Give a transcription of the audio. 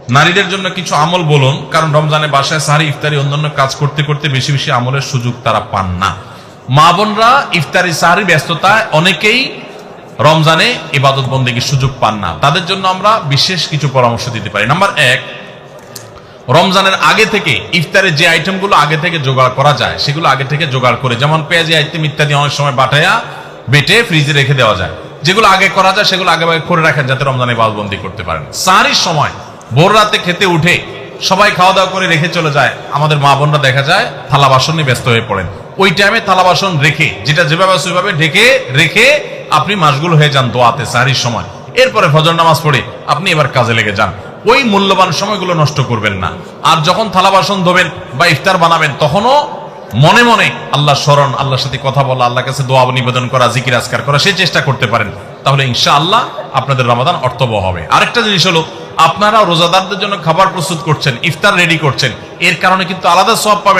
নারীদের জন্য কিছু আমল বলুন, কারণ রমজানে বাসায় সাহারি ইফতারি অন্যান্য কাজ করতে করতে বেশি বেশি আমলের সুযোগ তারা পান না। মা বোনরা ইফতারি সাহারি ব্যস্ততায় অনেকেই রমজানে ইবাদত বন্দেগীর সুযোগ পান না, তাদের জন্য আমরা বিশেষ কিছু পরামর্শ দিতে পারি। নাম্বার 1, রমজানের আগে থেকে ইফতারের যে আইটেমগুলো আগে থেকে জোগাড় করা যায় সেগুলো আগে থেকে জোগাড় করে, যেমন পেঁয়াজি আইটেম ইত্যাদি অনেক সময় বেটে ফ্রিজে রেখে দেওয়া যায়। যেগুলো আগে করা যায় সেগুলো আগে করে রাখেন যাতে রমজানে ইবাদতবন্দি করতে পারেন। সাহারির সময় ভোর রাতে খেতে উঠে সবাই খাওয়া দাওয়া করে রেখে চলে যায়, আমাদের মা বোনরা দেখা যায় থালা বাসন নিয়ে ব্যস্ত হয়ে পড়েন। ওই টাইমে থালা বাসন রেখে, যেটা যেভাবে সেভাবে ঢেকে রেখে আপনি মাশগুল হয়ে যান দোয়াতে সাহারির সময়। এরপরে ফজর নামাজ পড়ে আপনি এবার কাজে লেগে যান। ওই মূল্যবান সময়গুলো নষ্ট করবেন না। আর যখন থালা বাসন ধোবেন বা ইফতার বানাবেন তখনও মনে মনে আল্লাহ স্মরণ, আল্লাহর সাথে কথা বলা, আল্লাহর কাছে দোয়া নিবেদন করা, জিকির আজকার করা, সেই চেষ্টা করতে পারেন। তাহলে ইনশাআল্লাহ আপনাদের রমাদান অর্থবহ হবে। আরেকটা জিনিস হলো, আপনারা রোজাদারদের জন্য খাবার প্রস্তুত করছেন, ইফতার রেডি করছেন, এর কারণে কিন্তু আলাদা সওয়াব পাবেন।